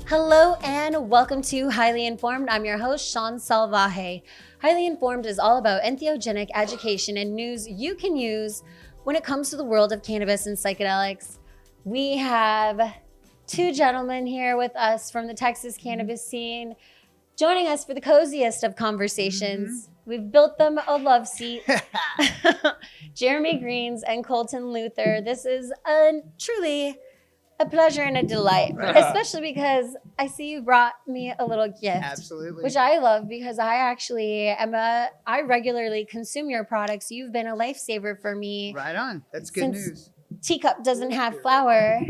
Hello and welcome to Highly Informed. I'm your host, Shaun Salvaje. Highly Informed is all about entheogenic education and news you can use when it comes to the world of cannabis and psychedelics. We have two gentlemen here with us from the Texas cannabis scene, joining us for the coziest of conversations. We've built them a love seat. Geremy Greens and Colton Luther. This is truly a pleasure and a delight, especially because I see you brought me a little gift. Absolutely. Which I love because I actually I regularly consume your products. You've been a lifesaver for me. Right on. That's good news. Teacup doesn't have flower.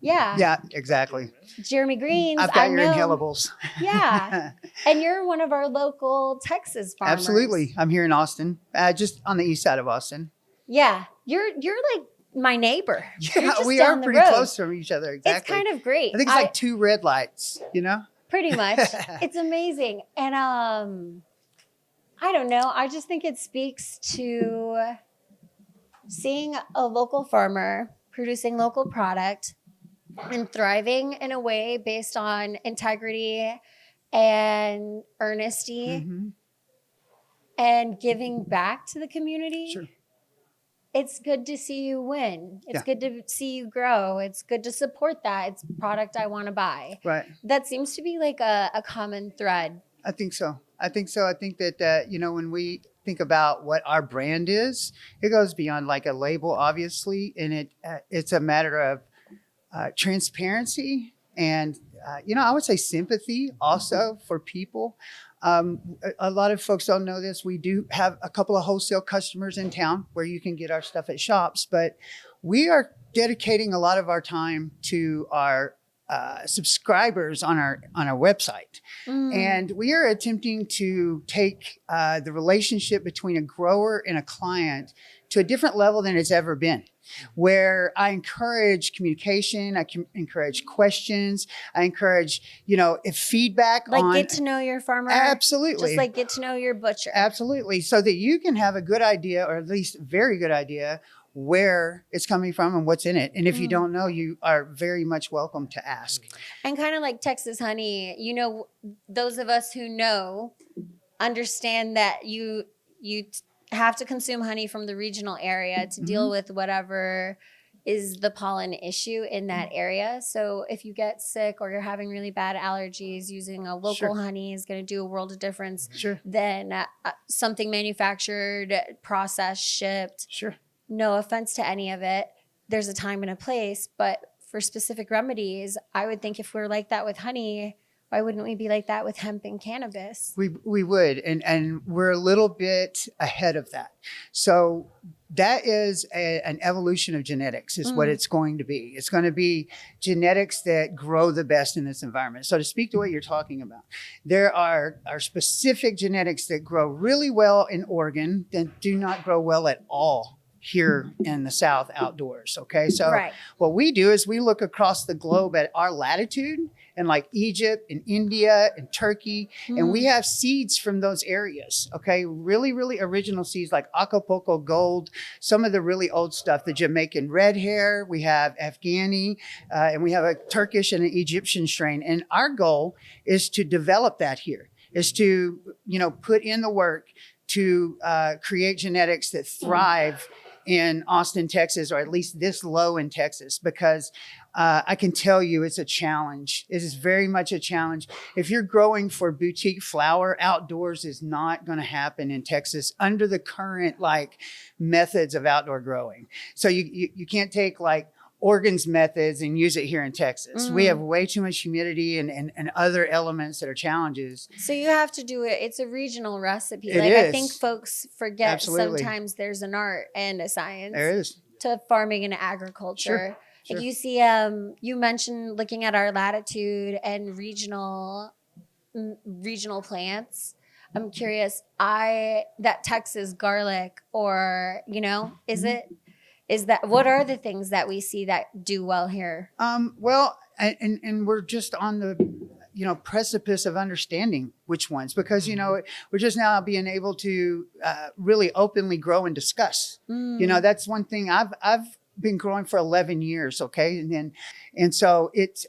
Yeah. Yeah, exactly. Geremy Greens. I've got your inhalables. Yeah. And you're one of our local Texas farmers. Absolutely. I'm here in Austin, just on the east side of Austin. Yeah. You're like my neighbor. Yeah, we are pretty close from each other. Exactly. It's kind of great. I think it's like two red lights, you know? Pretty much. It's amazing. And I don't know. I just think it speaks to seeing a local farmer producing local product and thriving in a way based on integrity and earnesty and giving back to the community. Sure. It's good to see you win. It's good to see you grow. It's good to support that. It's a product I want to buy. Right. That seems to be like a common thread. I think so. I think that, when we think about what our brand is, it goes beyond like a label, obviously. And it's a matter of transparency and, I would say sympathy also for people. A lot of folks don't know this. We do have a couple of wholesale customers in town where you can get our stuff at shops, but we are dedicating a lot of our time to our subscribers on our website. And we are attempting to take the relationship between a grower and a client to a different level than it's ever been, where I encourage communication, I encourage questions, I encourage, if feedback on... get to know your farmer. Absolutely. Just like get to know your butcher. Absolutely. So that you can have a good idea, or at least a very good idea, where it's coming from and what's in it. And if you don't know, you are very much welcome to ask. And kind of like Texas honey, those of us who know understand that you have to consume honey from the regional area to deal with whatever is the pollen issue in that area. So if you get sick or you're having really bad allergies, using a local honey is going to do a world of difference than something manufactured, processed, shipped. Sure. No offense to any of it. There's a time and a place, but for specific remedies, I would think if we're like that with honey, why wouldn't we be like that with hemp and cannabis? We would, and we're a little bit ahead of that. So that is an evolution of genetics is what it's going to be. It's going to be genetics that grow the best in this environment. So to speak to what you're talking about, there are specific genetics that grow really well in Oregon that do not grow well at all here in the South outdoors. Okay. So what we do is we look across the globe at our latitude and like Egypt and India and Turkey, and we have seeds from those areas. Okay. Really, really original seeds like Acapulco Gold, some of the really old stuff, the Jamaican red hair, we have Afghani, and we have a Turkish and an Egyptian strain. And our goal is to develop that here, is to, put in the work to create genetics that thrive in Austin, Texas, or at least this low in Texas, because I can tell you it's a challenge. It is very much a challenge. If you're growing for boutique flower, outdoors is not going to happen in Texas under the current methods of outdoor growing. So you can't take Oregon's methods and use it here in Texas. We have way too much humidity and other elements that are challenges. So you have to do it. It's a regional recipe. It is. I think folks forget Absolutely. Sometimes there's an art and a science. There is. To farming and agriculture. Sure. Like you see, you mentioned looking at our latitude and regional plants. I'm curious, that Texas garlic or, is that, what are the things that we see that do well here? Well, and we're just on the, precipice of understanding which ones, because, we're just now being able to really openly grow and discuss. That's one thing I've been growing for 11 years. Okay. And so it's,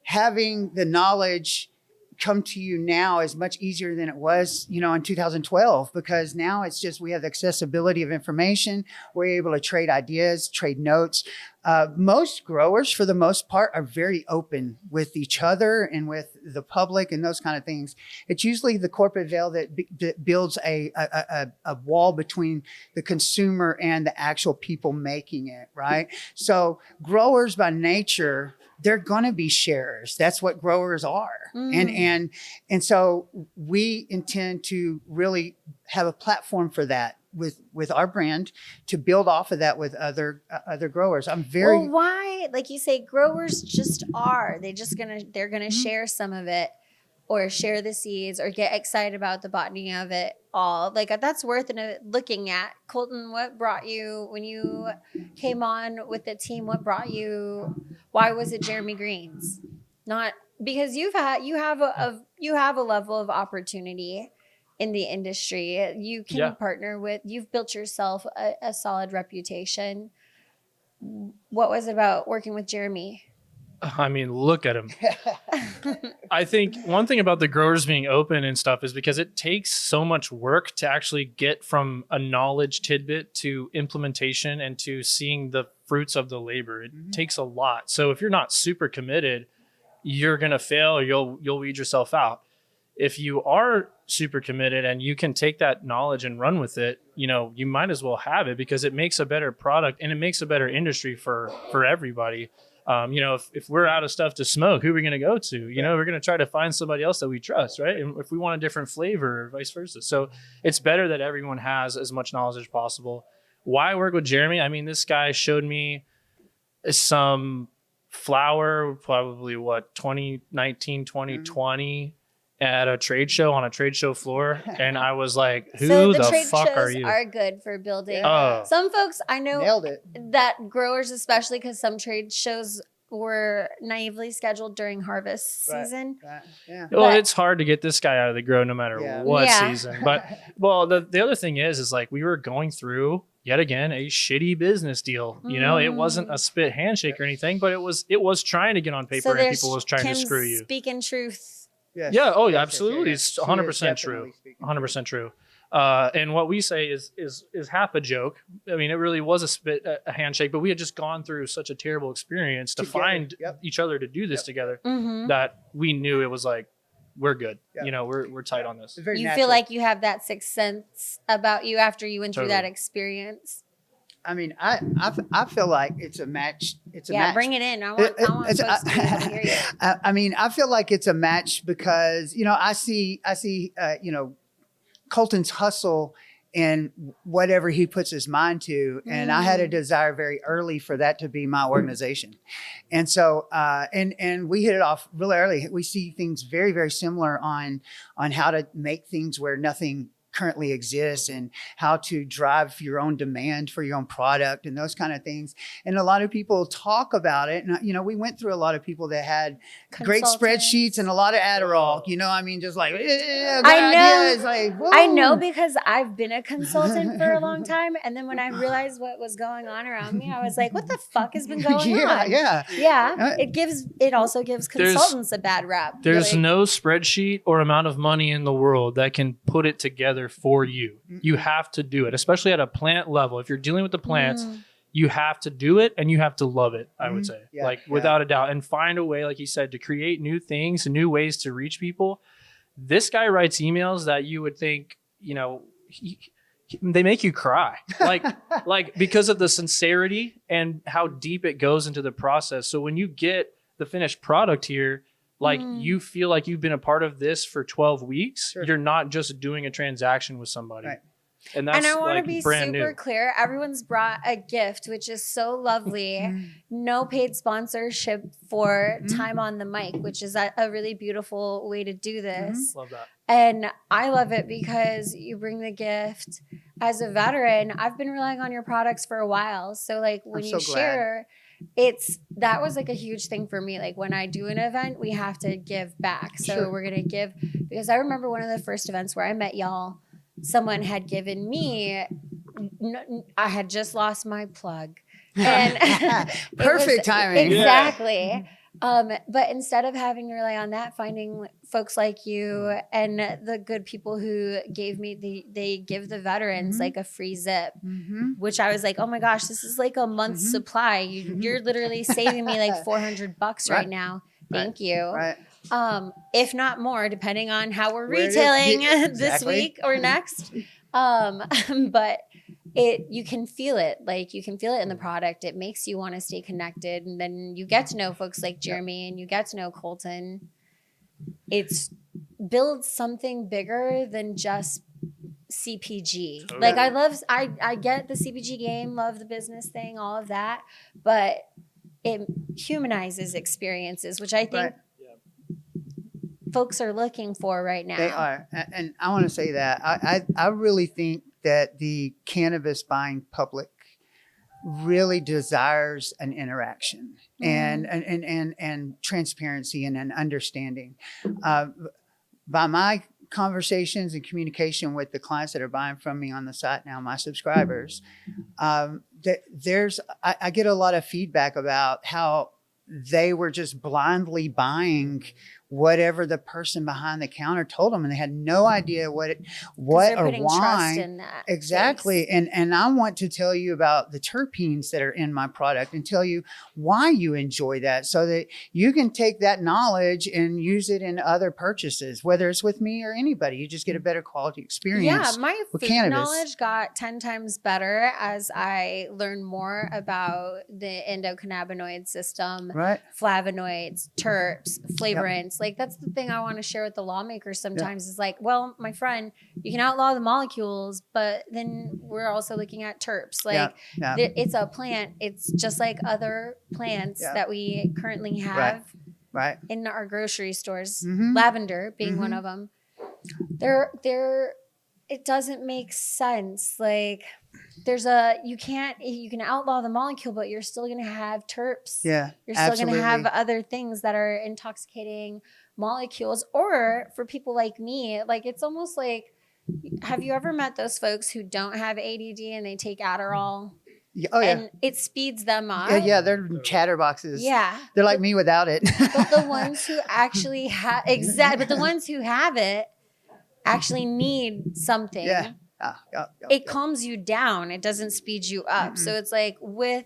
having the knowledge come to you now is much easier than it was, in 2012, because now it's just, we have the accessibility of information. We're able to trade ideas, trade notes. Most growers, for the most part, are very open with each other and with the public and those kind of things. It's usually the corporate veil that builds a wall between the consumer and the actual people making it, right? So growers by nature, they're going to be sharers. That's what growers are. And so we intend to really have a platform for that with our brand, to build off of that with other growers. Well, why? Like you say, growers just are. They're gonna share some of it, or share the seeds, or get excited about the botany of it all. Like that's worth looking at. Colton, what brought you when you came on with the team? What brought you? Why was it Geremy Greens? Not because you have a level of opportunity in the industry. You can partner with. You've built yourself a solid reputation. What was it about working with Geremy? I mean, look at him. I think one thing about the growers being open and stuff is because it takes so much work to actually get from a knowledge tidbit to implementation and to seeing the fruits of the labor. It takes a lot. So if you're not super committed, you're going to fail, or you'll weed yourself out. If you are super committed and you can take that knowledge and run with it, you might as well have it, because it makes a better product and it makes a better industry for everybody. If we're out of stuff to smoke, who are we going to go to? We're going to try to find somebody else that we trust, right? And if we want a different flavor, or vice versa. So it's better that everyone has as much knowledge as possible. Why work with Geremy? I mean, this guy showed me some flower, probably 2019, 2020. At a trade show, on a trade show floor, and I was like, who the fuck are you? Are good for building. Oh. Some folks, I know Nailed it. that growers, especially because some trade shows were naively scheduled during harvest season. Right. Yeah. Well, it's hard to get this guy out of the grow no matter what season. But the other thing is like, we were going through yet again a shitty business deal. It wasn't a spit handshake or anything, but it was trying to get on paper, and people was trying to screw you. Speaking truth. Yes. Yeah. Oh, Yes, absolutely. yes. It's 100% true. 100% true. And what we say is half a joke. I mean, it really was a handshake, but we had just gone through such a terrible experience to find each other to do this together, that we knew it was like, we're good. Yep. We're tight on this. You feel like you have that sixth sense about you after you went through that experience. I mean, I feel like it's a match. It's a match. Bring it in. I want folks to hear you. I mean, I feel like it's a match because, I see, Colton's hustle and whatever he puts his mind to. And I had a desire very early for that to be my organization. And so, and we hit it off really early. We see things very, very similar on how to make things where nothing currently exists, and how to drive your own demand for your own product and those kind of things. And a lot of people talk about it. And, we went through a lot of people that had great spreadsheets and a lot of Adderall, just like, ideas, like, I know, because I've been a consultant for a long time. And then when I realized what was going on around me, I was like, what the fuck has been going on? Yeah. It also gives consultants a bad rap. There's no spreadsheet or amount of money in the world that can put it together for you. You have to do it, especially at a plant level. If you're dealing with the plants, you have to do it, and you have to love it, I would say, without a doubt, and find a way, like he said, to create new things and new ways to reach people. This guy writes emails that you would think, they make you cry, like because of the sincerity and how deep it goes into the process. So when you get the finished product here, you feel like you've been a part of this for 12 weeks. Sure. You're not just doing a transaction with somebody. Right. And I want to be super clear. Everyone's brought a gift, which is so lovely. No paid sponsorship for time on the mic, which is a really beautiful way to do this. Love that. And I love it because you bring the gift. As a veteran, I've been relying on your products for a while. So when you share, that was like a huge thing for me. Like when I do an event, we have to give back. So we're going to give, because I remember one of the first events where I met y'all, someone had given me, I had just lost my plug. And it Perfect was- timing. Exactly. But instead of having to rely on that, finding folks like you and the good people who gave me they give the veterans like a free zip, which I was like, oh my gosh, this is like a month's supply. You're literally saving me like $400 right now. Thank you. Right. If not more, depending on how we're Where it is. retailing Yeah, this exactly. week or next. But you can feel it. Like you can feel it in the product. It makes you want to stay connected. And then you get to know folks like Geremy and you get to know Colton. It's builds something bigger than just CPG. Totally. Like I get the CPG game, love the business thing, all of that, but it humanizes experiences, which I think Right. folks are looking for right now. They are. And I want to say that I really think that the cannabis buying public really desires an interaction and transparency and an understanding. By my conversations and communication with the clients that are buying from me on the site now, my subscribers, I get a lot of feedback about how they were just blindly buying whatever the person behind the counter told them, and they had no idea what They're or putting why. trust in that. Exactly. Place. And I want to tell you about the terpenes that are in my product and tell you why you enjoy that, so that you can take that knowledge and use it in other purchases, whether it's with me or anybody. You just get a better quality experience. Yeah, my with food cannabis. knowledge got 10 times better as I learned more about the endocannabinoid system, Right. flavonoids, terps, flavorants. Like that's the thing I want to share with the lawmakers sometimes is like, well, my friend, you can outlaw the molecules, but then we're also looking at terps. Like it's a plant. It's just like other plants that we currently have Right. in our grocery stores, lavender being one of them. It doesn't make sense. Like you can outlaw the molecule, but you're still going to have terps. Yeah. You're still going to have absolutely. other things that are intoxicating molecules. Or for people like me, like it's almost like, have you ever met those folks who don't have ADD and they take Adderall? Oh yeah. And it speeds them up. Yeah, they're chatterboxes. Yeah. They're like me without it. But the ones who actually have but the ones who have it actually need something. Yeah. It calms you down. It doesn't speed you up. So it's like with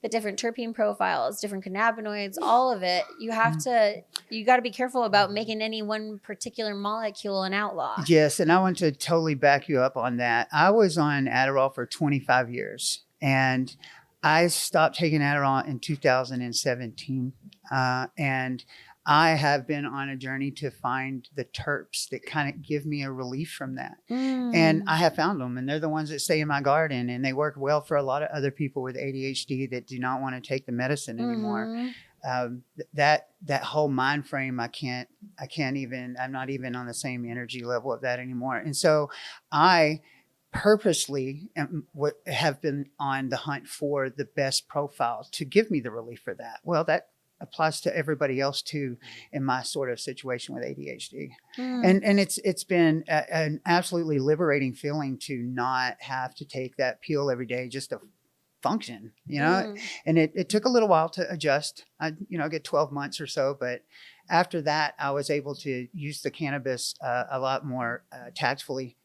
the different terpene profiles, different cannabinoids, all of it, you got to be careful about making any one particular molecule an outlaw. Yes, and I want to totally back you up on that. I was on Adderall for 25 years, and I stopped taking Adderall in 2017. And I have been on a journey to find the terps that kind of give me a relief from that. And I have found them, and they're the ones that stay in my garden, and they work well for a lot of other people with ADHD that do not want to take the medicine anymore. That whole mind frame, I'm not even on the same energy level of that anymore. And so I purposely have been on the hunt for the best profile to give me the relief for that. Well, that applies to everybody else too in my sort of situation with ADHD. And it's been an absolutely liberating feeling to not have to take that pill every day just to function, and it took a little while to adjust. I get 12 months or so, but after that I was able to use the cannabis a lot more tactfully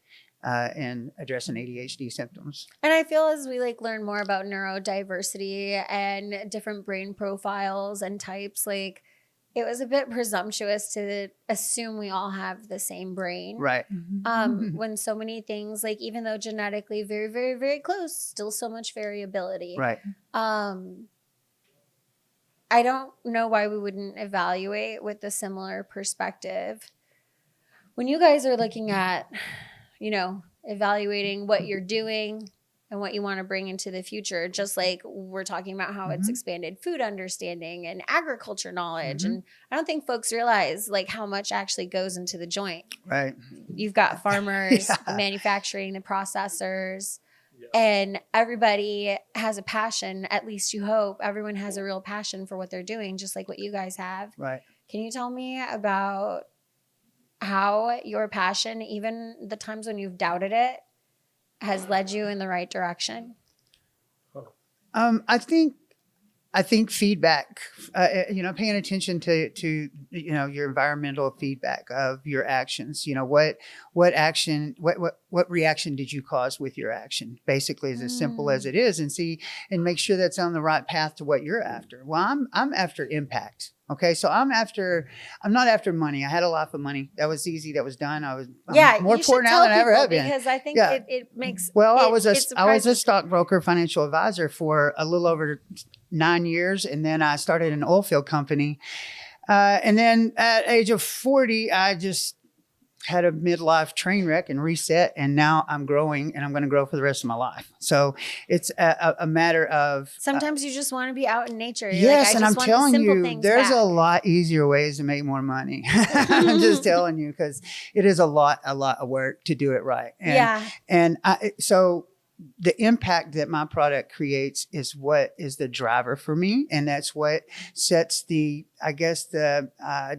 in addressing ADHD symptoms. And I feel as we learn more about neurodiversity and different brain profiles and types, it was a bit presumptuous to assume we all have the same brain. Right. When so many things, even though genetically very, very, very close, still so much variability. Right. I don't know why we wouldn't evaluate with a similar perspective. When you guys are looking at evaluating what you're doing and what you want to bring into the future, just like we're talking about how it's expanded food understanding and agriculture knowledge. And I don't think folks realize how much actually goes into the joint. Right. You've got farmers, the manufacturing, the processors, and everybody has a passion. At least you hope everyone has a real passion for what they're doing, just like what you guys have. Right. Can you tell me about how your passion, even the times when you've doubted it, has led you in the right direction? I think feedback, paying attention to your environmental feedback of your actions. What reaction did you cause with your action? Basically, is as simple as it is, and make sure that's on the right path to what you're after. Well, I'm after impact. Okay, so I'm not after money. I had a lot of money. That was easy. That was done. I'm more poor now than I ever have been. Because I think it makes. Well, I was a stockbroker, financial advisor for a little over 9 years, and then I started an oil field company. And then at age of 40, I just had a midlife train wreck and reset, and now I'm growing, and I'm going to grow for the rest of my life. So it's a matter of sometimes you just want to be out in nature. You're yes, like, and I'm telling you, there's back. a lot easier ways to make more money. I'm just telling you, because it is a lot of work to do it right. And so the impact that my product creates is what is the driver for me. And that's what sets the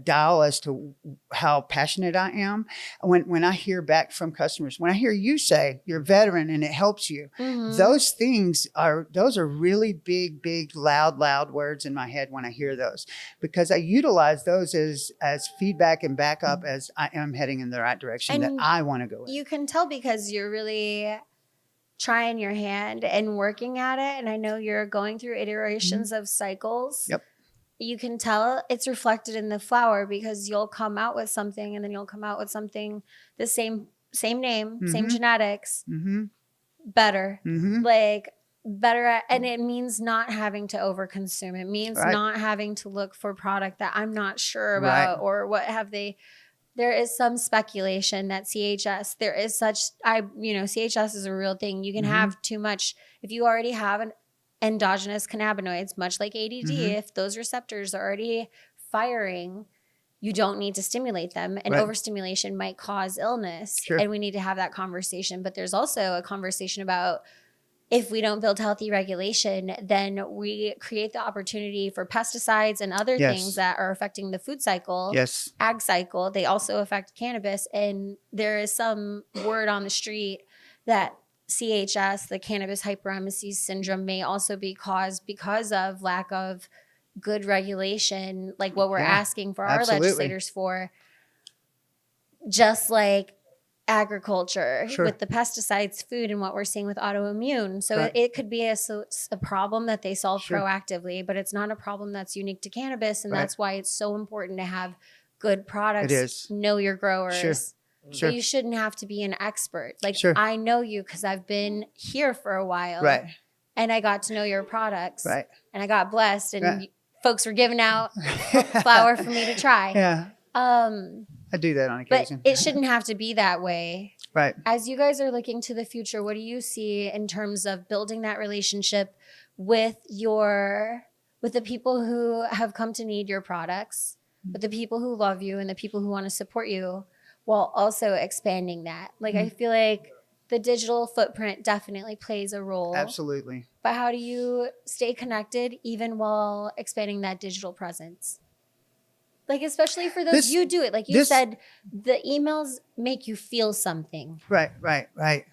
dial as to how passionate I am. When I hear back from customers, when I hear you say you're a veteran and it helps you, those are really big, loud words in my head when I hear those, because I utilize those as feedback and backup as I am heading in the right direction that I want to go in. You can tell because you're really trying your hand and working at it. And I know you're going through iterations of cycles. Yep. You can tell it's reflected in the flower, because you'll come out with something and then you'll come out with something the same name, same genetics, better, better. And it means not having to overconsume. It means not having to look for product that I'm not sure about or what have they. There is some speculation that CHS, CHS is a real thing. You can have too much. If you already have an endogenous cannabinoids, much like ADD, if those receptors are already firing, you don't need to stimulate them. And overstimulation might cause illness. Sure. And we need to have that conversation. But there's also a conversation about, if we don't build healthy regulation, then we create the opportunity for pesticides and other things that are affecting the food cycle, ag cycle. They also affect cannabis. And there is some word on the street that CHS, the cannabis hyperemesis syndrome, may also be caused because of lack of good regulation, like what we're asking for our legislators for. Just like agriculture with the pesticides, food, and what we're seeing with autoimmune. So it could be a problem that they solve proactively, but it's not a problem that's unique to cannabis. And that's why it's so important to have good products. It is. Know your growers. Sure. But you shouldn't have to be an expert. Like I know you because I've been here for a while. And I got to know your products. And I got blessed, and folks were giving out flour for me to try. I do that on occasion. But it shouldn't have to be that way. Right. As you guys are looking to the future, what do you see in terms of building that relationship with the people who have come to need your products, with the people who love you and the people who want to support you, while also expanding that? Like, I feel like the digital footprint definitely plays a role. Absolutely. But how do you stay connected even while expanding that digital presence? Like, especially for those, you do it. Like you said, the emails make you feel something. Right.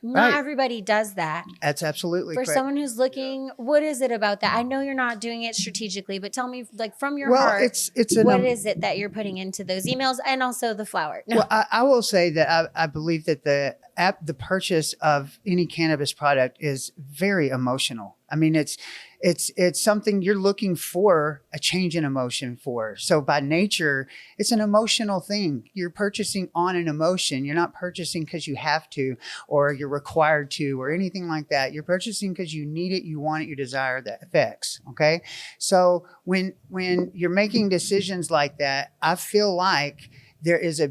Not everybody does that. That's absolutely correct. For someone who's looking, what is it about that? I know you're not doing it strategically, but tell me, like, from your heart, what is it that you're putting into those emails, and also the flower? No. Well, I will say that I believe that the purchase of any cannabis product is very emotional. I mean, it's something you're looking for a change in emotion for. So by nature, it's an emotional thing. You're purchasing on an emotion. You're not purchasing because you have to, or you're required to, or anything like that. You're purchasing because you need it, you want it, you desire the effects. Okay. So when you're making decisions like that, I feel like there is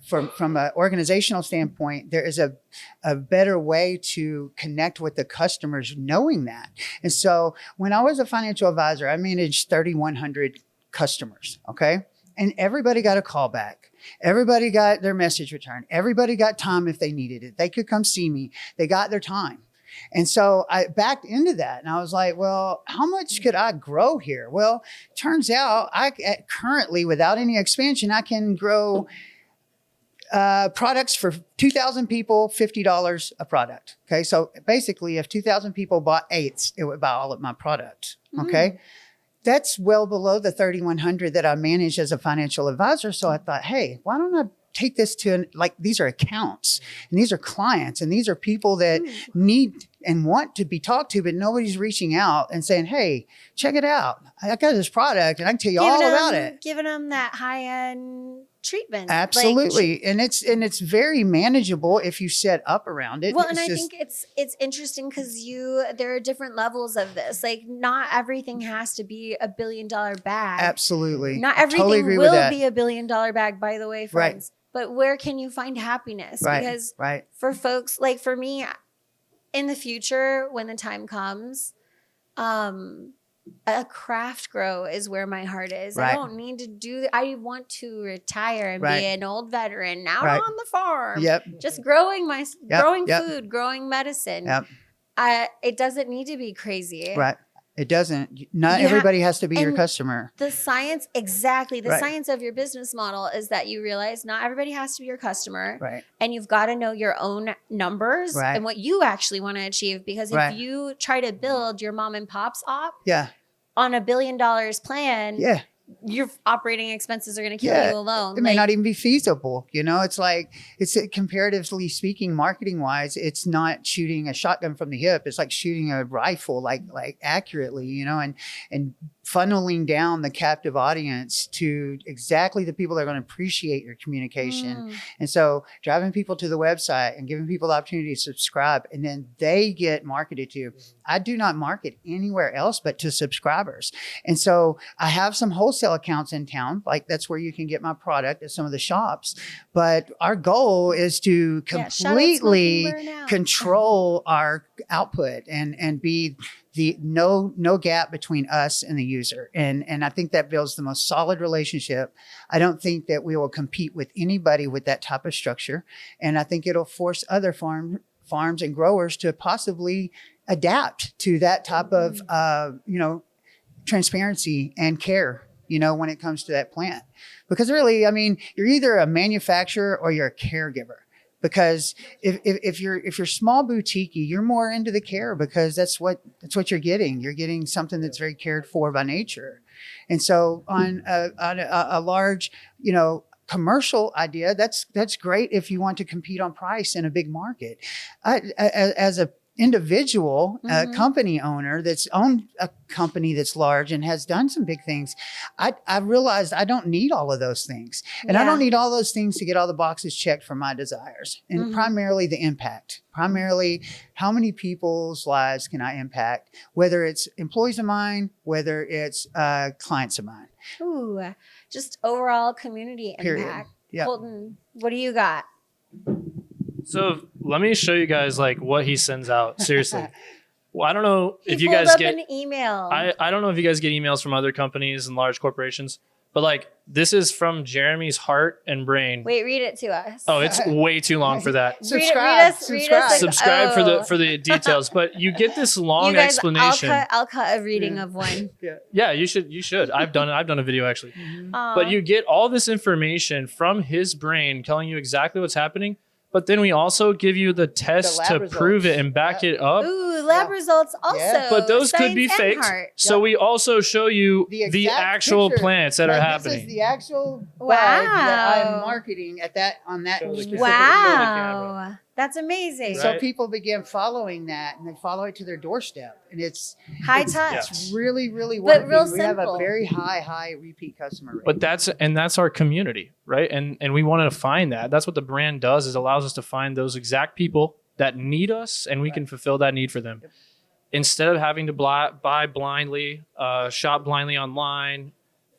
from an organizational standpoint, there is a better way to connect with the customers knowing that. And so when I was a financial advisor, I managed 3,100 customers. Okay. And everybody got a call back. Everybody got their message returned. Everybody got time if they needed it. They could come see me. They got their time. And so I backed into that, and I was like, well, how much could I grow here? Well, turns out currently, without any expansion, I can grow products for 2,000 people, $50 a product. Okay. So basically, if 2,000 people bought eighths, it would buy all of my product. Okay. That's well below the 3,100 that I manage as a financial advisor. So I thought, hey, why don't I take this to these are accounts and these are clients and these are people that need and want to be talked to, but nobody's reaching out and saying, hey, check it out. I got this product and I can tell you all about it. Giving them that high-end treatment. Absolutely. And it's very manageable if you set up around it. Well, and I think it's interesting because there are different levels of this. Like not everything has to be a $1 billion bag. Absolutely. Not everything totally agree will with that. be a $1 billion bag, by the way, friends. But where can you find happiness? Right. Because right. for folks, like for me, in the future, when the time comes, a craft grow is where my heart is. Right. I don't need to do. I want to retire and Right. be an old veteran out Right. on the farm. Yep. Just growing growing Yep. food, growing medicine. Yep. It doesn't need to be crazy. Right. It doesn't. Not You everybody has to be your and customer. The science, exactly. The Right. science of your business model is that you realize not everybody has to be your customer. Right. And you've got to know your own numbers Right. and what you actually want to achieve. Because if Right. you try to build your mom and pop's op Yeah. on $1 billion plan, Yeah. your operating expenses are going to kill Yeah. you alone. It may not even be feasible. It's comparatively speaking, marketing wise, it's not shooting a shotgun from the hip. It's like shooting a rifle, like accurately, and funneling down the captive audience to exactly the people that are going to appreciate your communication. And so driving people to the website and giving people the opportunity to subscribe, and then they get marketed to. I do not market anywhere else but to subscribers. And so I have some wholesale accounts in town, like that's where you can get my product at some of the shops. But our goal is to completely control our output and be the no gap between us and the user. And I think that builds the most solid relationship. I don't think that we will compete with anybody with that type of structure. And I think it'll force other farms and growers to possibly adapt to that type of, transparency and care, when it comes to that plant. Because really, you're either a manufacturer or you're a caregiver. Because if you're small boutique, you're more into the care because that's what you're getting. You're getting something that's very cared for by nature. And so on a large, commercial idea, that's great if you want to compete on price in a big market. As a individual company owner that's owned a company that's large and has done some big things, I realized I don't need all of those things. And I don't need all those things to get all the boxes checked for my desires. And primarily the impact, primarily how many people's lives can I impact, whether it's employees of mine, whether it's clients of mine. Ooh, just overall community impact. Yep. Colton, what do you got? So let me show you guys what he sends out. Seriously. Well, I don't know if you pulled guys up get an email. I don't know if you guys get emails from other companies and large corporations, but this is from Jeremy's heart and brain. Wait, read it to us. Oh, it's way too long for that. Subscribe For the details. But you get this long you guys, explanation. I'll cut a reading of one. Yeah, you should. I've done a video actually. But you get all this information from his brain telling you exactly what's happening. But then we also give you the test to prove it and back it up. Ooh, lab results also. Yeah. But those could be faked. So we also show you the actual plants that are happening. This is the actual bag that I'm marketing on that specific Wow. That's amazing. Right. So people begin following that and they follow it to their doorstep. And it's high touch. It's really, really but working. real We have a simple. very high repeat customer rate. But that's our community, right? And we wanted to find that. That's what the brand does, is allows us to find those exact people that need us, and we can fulfill that need for them. Yep. Instead of having to buy blindly, shop blindly online,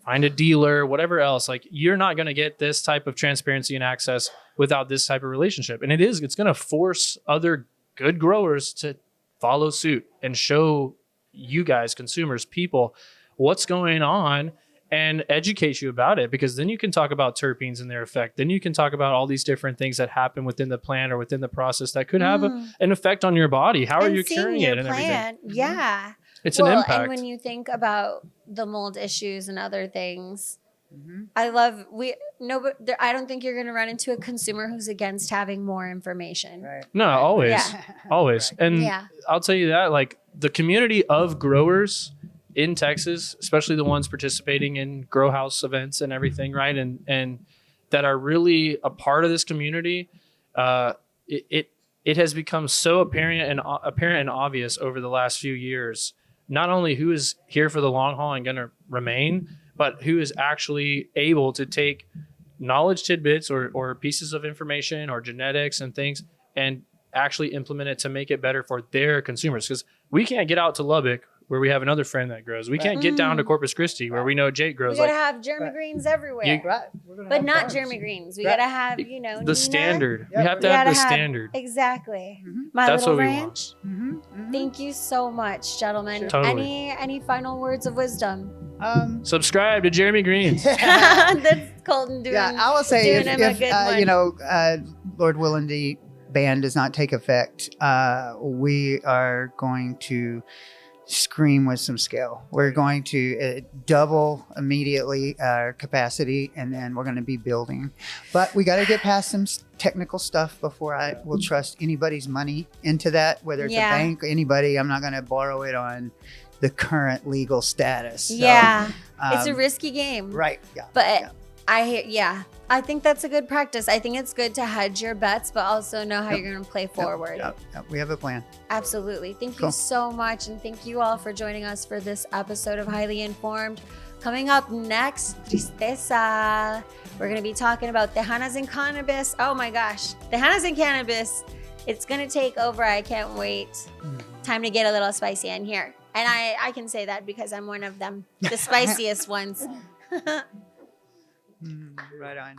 find a dealer, whatever else, you're not going to get this type of transparency and access without this type of relationship. And it's going to force other good growers to follow suit and show you guys, consumers, people, what's going on and educate you about it, because then you can talk about terpenes and their effect. Then you can talk about all these different things that happen within the plant or within the process that could have an effect on your body. How are you curing it and everything? Yeah. It's an impact. And when you think about the mold issues and other things, I love I don't think you're going to run into a consumer who's against having more information. Right. No, always, Yeah. always. And Yeah. I'll tell you that, like the community of growers in Texas, especially the ones participating in grow house events and everything, right? And that are really a part of this community, it has become so apparent and obvious over the last few years, not only who is here for the long haul and going to remain, but who is actually able to take knowledge tidbits or pieces of information or genetics and things and actually implement it to make it better for their consumers. Because we can't get out to Lubbock where we have another friend that grows. We can't get down to Corpus Christi where we know Jake We grows. got to like have Geremy greens everywhere. Right. We're gonna But have not farms. Geremy greens. We Right. got to have, you know, the Nina. standard. Yeah, We have to We have gotta the standard. Exactly. Mhm. My That's little what we ranch. Mhm. Thank you so much, gentlemen. Sure. Totally. Any final words of wisdom? Subscribe to Geremy Greens. That's Colton doing. Yeah, I will say doing if, him a good one. you know, Lord willing, the ban does not take effect, we are going to scream with some scale. We're going to double immediately our capacity, and then we're going to be building. But we got to get past some technical stuff before I will trust anybody's money into that, whether it's Yeah. a bank or anybody. I'm not going to borrow it on the current legal status. So, Yeah, it's a um, risky game. right. Yeah. But I think that's a good practice. I think it's good to hedge your bets, but also know how Yep. you're going to play forward. Yep. We have a plan. Absolutely. Thank you Cool. so much. And thank you all for joining us for this episode of Highly Informed. Coming up next, Tristeza. We're going to be talking about Tejanas and Cannabis. Oh my gosh. Tejanas and Cannabis. It's going to take over. I can't wait. Time to get a little spicy in here. And I can say that because I'm one of them, the spiciest ones. Right on.